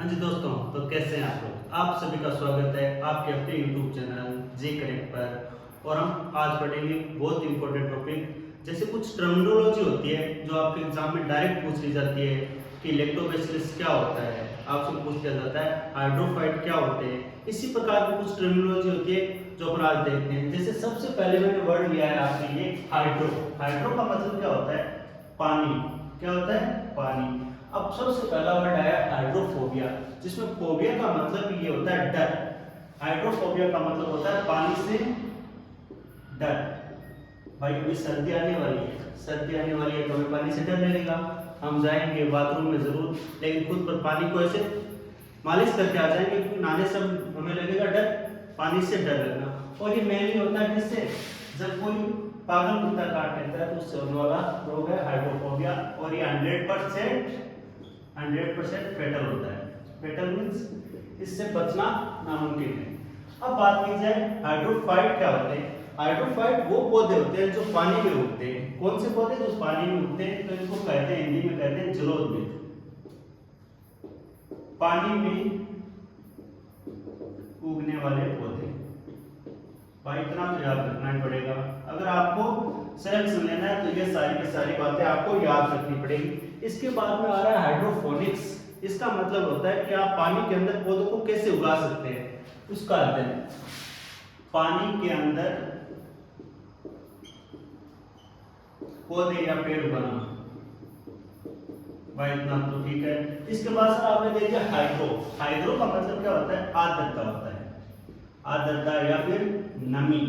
हाँ जी दोस्तों, तो कैसे हैं आप लोग। आप सभी का स्वागत है आपके अपने यूट्यूब चैनल जे कनेक्ट पर। और हम आज पढ़ेंगे बहुत इंपॉर्टेंट टॉपिक, जैसे कुछ टर्मिनोलॉजी होती है जो आपके एग्जाम में डायरेक्ट पूछ ली जाती है कि लैक्टोबैसिलस क्या होता है, आपसे पूछ लिया जाता है हाइड्रोफाइट क्या होते हैं। इसी प्रकार की कुछ टर्मिनोलॉजी होती है जो अपन आज देखते हैं। जैसे सबसे पहले मैंने वर्ड लिया है आपके लिए हाइड्रो। हाइड्रो का मतलब क्या होता है? पानी। क्या होता है? पानी। अब सबसे पहला वर्ड आया हाइड्रोफोबिया, जिसमें फोबिया का मतलब ये होता है डर। हाइड्रोफोबिया का मतलब होता है पानी से डर। भाई अभी सर्दी आने वाली है, सर्दी आने वाली है तो हमें पानी से डर लगेगा। हम जाएंगे बाथरूम में जरूर, लेकिन खुद पर पानी को ऐसे मालिश करके आ जाएंगे, क्योंकि नहाने से हमें लगेगा डर, पानी से डर लगना। और ये मेनली होता है किससे? जब कोई पागल कुत्ता काट लेता है तो उससे होने वाला रोग है हाइड्रोफोबिया। और ये 100% फेटल होता है। फेटल मींस इससे बचना नामुमकिन है। अब बात की जाए हाइड्रोफाइट क्या होते हैं। हाइड्रोफाइट वो पौधे होते हैं जो पानी में उगते हैं। कौन से पौधे जो पानी में उगते हैं? तो इनको कहते हैं, हिंदी में कहते हैं जलोदविद। पानी में उगने वाले पौधे। भाई इतना तो याद रखना ही पड़ेगा। अगर आपको सिलेक्शन लेना है तो ये सारी की सारी बातें आपको याद रखनी पड़ेगी। इसके बाद में आ रहा है हाइड्रोफोनिक्स। इसका मतलब होता है कि आप पानी के अंदर पौधों को कैसे उगा सकते हैं, उसका अध्ययन। पानी के अंदर पौधे या पेड़ बनाना। भाई इतना तो ठीक है। इसके बाद सर आपने दे दिया हाइड्रो। हाइड्रो का मतलब क्या होता है? आर्द्रता होता है। आर्द्रता या फिर नमी,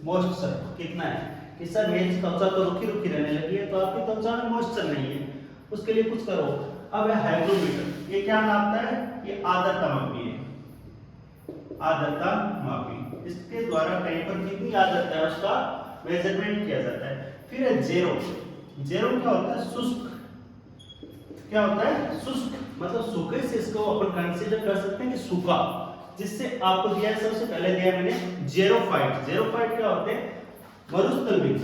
मॉइस्चर कितना है कि सर मेरी त्वचा तो रुकी रुकी रहने लगी है, तो आपकी त्वचा में मॉइस्चर नहीं है, उसके लिए कुछ करो। अब है हाइग्रोमीटर। ये क्या नापता है? ये आर्द्रता मापी है। आर्द्रता मापी, इसके द्वारा कहीं पर कितनी आर्द्रता है उसका मेजरमेंट किया जाता है। फिर है जेरो। जेरो क्या होता है? शुष्क। क्या होता है? शुष्क मतलब सूखे से इसको अपन कंसीडर कर सकते हैं कि सूखा। जिससे आपको दिया है, सबसे पहले दिया मैंने जेरोफाइट। जेरोफाइट क्या होते हैं? मरुस्थलविद।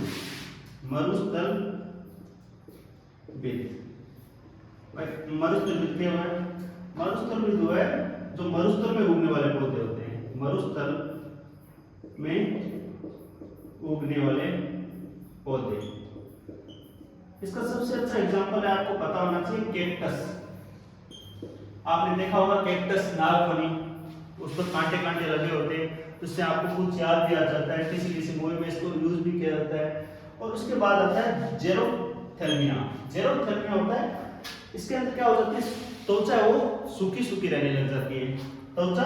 मरुस्थलविद। मरुस्थलविद क्या है? मरुस्थलविद वो है जो मरुस्थल में उगने वाले पौधे होते हैं। मरुस्थल में उगने वाले पौधे। इसका सबसे अच्छा एग्जांपल है, आपको पता होना चाहिए, कैक्टस। आपने देखा होगा कैक्टस, नागफनी, उस पर कांटे कांटे लगे होते हैं, तो इससे आपको कुछ याद भी आ जाता है। किसी किसी मूवी में इसको यूज भी किया जाता है। और उसके बाद आता है जेरोथेल्मिया। जेरोथेल्मिया होता है, इसके अंदर क्या हो जाती है? त्वचा है वो सूखी सूखी रहने लग जाती है। त्वचा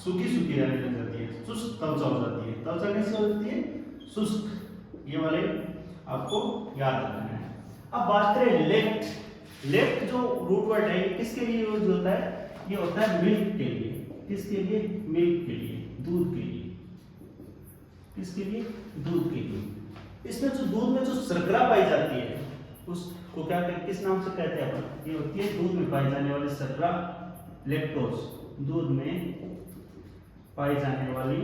सूखी सूखी रहने लग जाती है, शुष्क त्वचा हो जाती है। त्वचा कैसे हो जाती है? शुष्क। ये वाले आपको याद रखना है। अब बात करें लेफ्ट। लेफ्ट जो रूट वर्ड है, किसके लिए यूज होता है? ये होता है मिल्क के लिए। किसके लिए? मिल्क के लिए, दूध के लिए। किसके लिए? दूध के लिए। इसमें जो दूध में जो शर्करा पाई जाती है उसको क्या कहते, किस नाम से कहते हैं अपन? ये होती है दूध में पाई जाने वाली शर्करा, लैक्टोज। दूध में पाई जाने वाली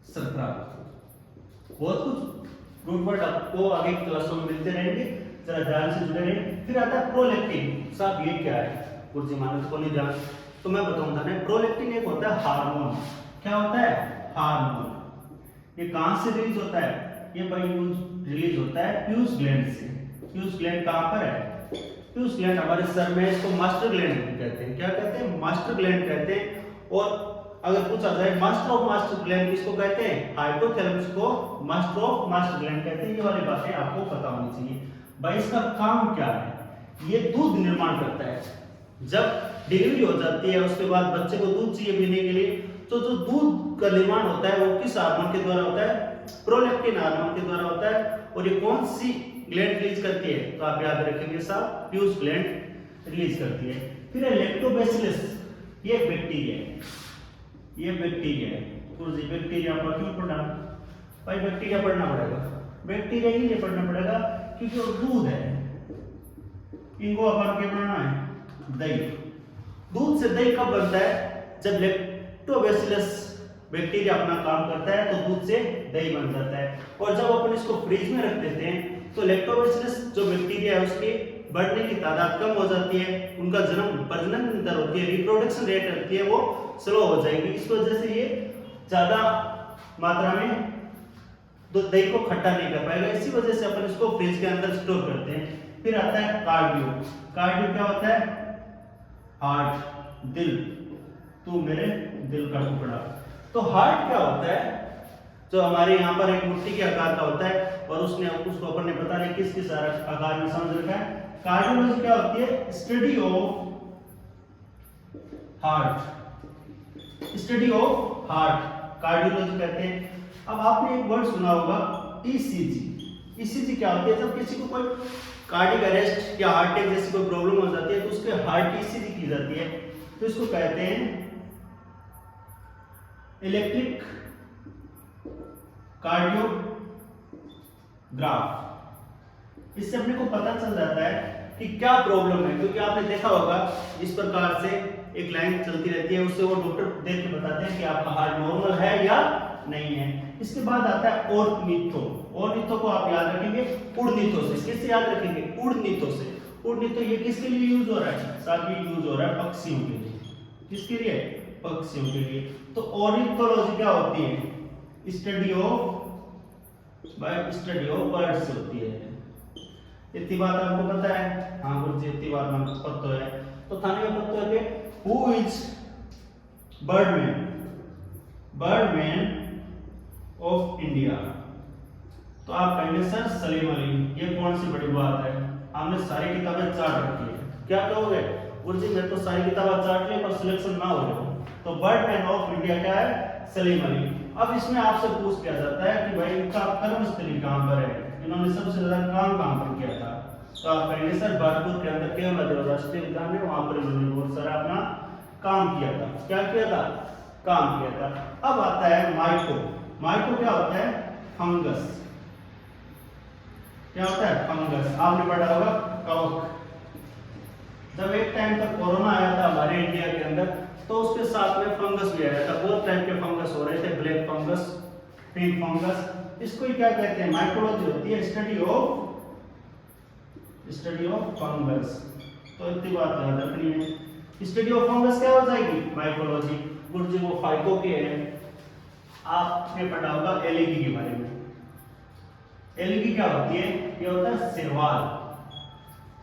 शर्करा। बहुत कुछ रूट वर्ड आपको आगे क्लासों में मिलते रहेंगे, जरा ध्यान से जुड़े रहें। फिर आता है प्रोलैक्टिन। साहब ये क्या है? कुछ मानस को नहीं जान तो मैं बताऊंगा ना। प्रोलैक्टिन एक होता है हार्मोन। क्या होता है? हार्मोन। ये कहां से रिलीज होता है? ये भाई रिलीज होता है प्यूस ग्लैंड से। प्यूस ग्लैंड कहां पर है? प्यूस ग्लैंड हमारे सर में, इसको मास्टर ग्लैंड कहते हैं। क्या कहते हैं? मास्टर ग्लैंड कहते हैं। और अगर पूछा जाए मास्टर ऑफ मास्टर ग्लैंड किसको कहते हैं? हाइपोथैलेमस को मास्टर ऑफ मास्टर ग्लैंड कहते हैं। ये वाली बातें आपको पता होनी चाहिए। भाई इसका काम क्या है? ये दूध निर्माण करता है। जब डिलीवरी हो जाती है, उसके बाद बच्चे को दूध चाहिए पीने के लिए, तो जो दूध का निर्माण होता है वो किस हार्मोन के द्वारा होता है? प्रोलैक्टिन हार्मोन के द्वारा होता है। और ये कौन सी ग्लैंड रिलीज करती है? तो आप याद रखेंगे साहब, प्यूस ग्लैंड रिलीज करती है। फिर है लैक्टोबैसिलस। ये बैक्टीरिया है। ये बैक्टीरिया है। बैक्टीरिया पर क्यों पढ़ना? भाई बैक्टीरिया पढ़ना पड़ेगा। बैक्टीरिया ही नहीं पढ़ना पड़ेगा क्योंकि वो दूध है। इनको अपन क्या बनाना है? दही। दूध से दही कब बनता है? जब लैक्टोबैसिलस बैक्टीरिया अपना काम करता है तो दूध से दही बन जाता है। और जब अपन इसको फ्रिज में रख देते हैं तो लैक्टोबैसिलस जो बैक्टीरिया है उसके बढ़ने की तादाद कम हो जाती है, उनका प्रजनन दर होती है, रिप्रोडक्शन रेट होती है वो स्लो हो जाएगी। इस वजह से ये ज्यादा मात्रा में दही को खट्टा नहीं कर पाएगा, इसी वजह से अपन इसको फ्रिज के अंदर स्टोर करते हैं। फिर आता है कार्डियो। कार्डियो क्या होता है? हार्ट, दिल, तू मेरे दिल का टुकड़ा। तो हार्ट क्या होता है? जो हमारे यहाँ पर एक मुट्ठी के आकार का होता है और उसको अपन ने पता नहीं किस किस आकार में समझ रखा है। कार्डियोलॉजी क्या होती है? Study of heart, study of heart cardiology कहते हैं। अब आपने एक वर्ड सुना होगा ईसीजी। ईसीजी क्या होती है? जब किसी को कोई कार्डियक अरेस्ट या हार्ट अटैक जैसी कोई प्रॉब्लम हो जाती है तो उसके हार्ट की ईसीजी की जाती है, तो इसको कहते हैं इलेक्ट्रिक कार्डियोग्राफ। इससे अपने को पता चल जाता है कि क्या प्रॉब्लम है, क्योंकि आपने देखा होगा इस प्रकार से एक लाइन चलती रहती है, उससे वो डॉक्टर देख के बताते हैं कि आपका हार्ट नॉर्मल है या नहीं है। इसके बाद आता है ऑर्निथो। ऑर्निथो को आप याद रखेंगे उड़नीथो से। किससे याद रखेंगे? उड़नीथो से। उड़नीथो ये किसके लिए यूज हो रहा है? साथ ही यूज हो रहा है पक्षियों के लिए। किसके लिए? पक्षियों के लिए। तो ऑर्निथोलॉजी क्या होती है? स्टडी ऑफ बर्ड्स होती है। इतनी बात आपको पता है? हाँ गुरुजी इतनी बात हमको पता है। तो थाने में पता है कि who is Birdman of India? तो आप कहेंगे सर सलीम अली। ये कौन सी बड़ी बात है, हमने सारी किताबें चाट रखी है। क्या कहोगे? गुरुजी मैं तो सारी किताबें चाट ली पर सिलेक्शन ना हो रहा। तो बर्डमैन ऑफ इंडिया क्या है? सलीम अली। अब इसमें आपसे पूछ लिया जाता है कि भाई इनका कर्मस्थली कहां पर है, इन्होंने सबसे ज्यादा काम कहां पर किया था? तो आप कहेंगे सर बारहपुर के अंदर केवलादेव राष्ट्रीय उद्यान है, वहां पर इन्होंने बहुत सारा अपना काम किया था। क्या किया था? काम किया था। अब आता है माइको। माइको क्या होता है? फंगस। क्या होता है? फंगस। आपने पढ़ा होगा कवक। जब एक टाइम तक कोरोना आया था हमारे इंडिया के अंदर तो उसके साथ में फंगस भी आया था। बहुत टाइप के फंगस हो रहे थे, ब्लैक फंगस, पिंक फंगस। इसको ही क्या कहते हैं? माइकोलॉजी होती है, स्टडी ऑफ फंगस। तो इतनी बात याद रखनी है। स्टडी ऑफ फंगस क्या हो जाएगी? माइकोलॉजी। गुरुजी वो फाइको के हैं। आपने पढ़ा होगा एलिगी के बारे में। एलिगी क्या होती है? ये होता है शैवाल।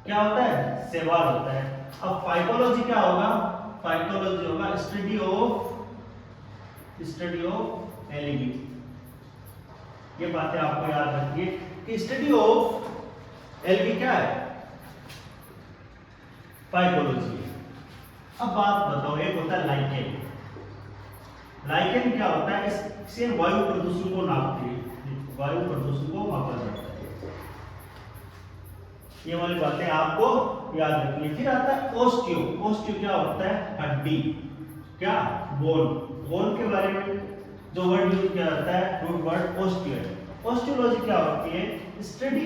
क्या होता है? शैवाल होता है। अब फाइकोलॉजी क्या होगा? फाइकोलॉजी होगा स्टडी ऑफ एलिगी। ये बातें आपको याद रखिए कि स्टडी ऑफ एलिगी क्या है? फाइकोलॉजी। अब बात बताओ, एक होता है लाइकेन। लाइकेन क्या होता है? इससे वायु प्रदूषण को नापती है, वायु प्रदूषण को मापा जाता है। ये वाली बातें आपको याद रखनी है। फिर आता है ओस्टियो। ओस्टियो क्या होता है? हड्डी। क्या? बोन। बोन के बारे में जो वर्ड यूज किया जाता है रूट वर्ड ओस्टियो है। ओस्टियोलॉजी क्या होती है? Study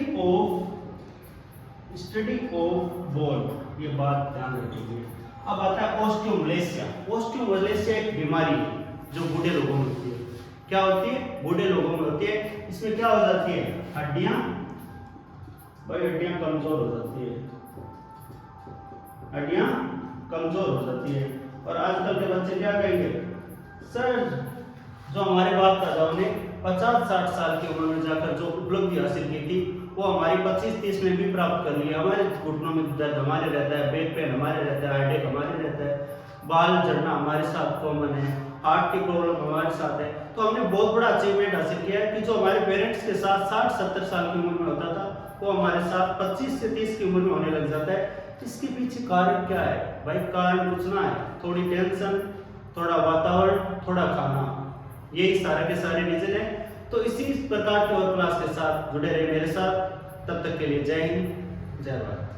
of bone. ये बात ध्यान रखिए। अब आता है ओस्टियोमलेशिया। ओस्टियोमलेशिया एक बीमारी है जो बूढ़े लोगों में होती है। क्या होती है? बूढ़े लोगों में होती है। इसमें क्या हो जाती है? हड्डियां कमजोर हो जाती है, हड्डियां कमजोर हो जाती है। और आजकल के बच्चे क्या कहेंगे? सर जो हमारे बाप दादाओं ने 50-60 साल की उम्र में जाकर जो उपलब्धि हासिल की थी वो हमारी 25-30 में भी प्राप्त कर लिया। हमारे घुटनों में दर्द हमारे रहता है, बैक पेन हमारे रहता है, हेडेक हमारे रहता है, बाल झड़ना हमारे साथ कॉमन है, हार्ट की प्रॉब्लम हमारे साथ है। तो हमने बहुत बड़ा अचीवमेंट हासिल किया है कि जो हमारे पेरेंट्स के साथ 60-70 साल की उम्र में होता था वो हमारे साथ 25 से 30 की उम्र में होने लग जाता है। इसके पीछे कारण क्या है? भाई कारण कुछ ना है, थोड़ी टेंशन, थोड़ा वातावरण, थोड़ा खाना, यही सारे के सारे रीजन है। तो इसी प्रकार के और क्लास के साथ जुड़े रहे मेरे साथ। तब तक के लिए जय हिंद, जय भारत।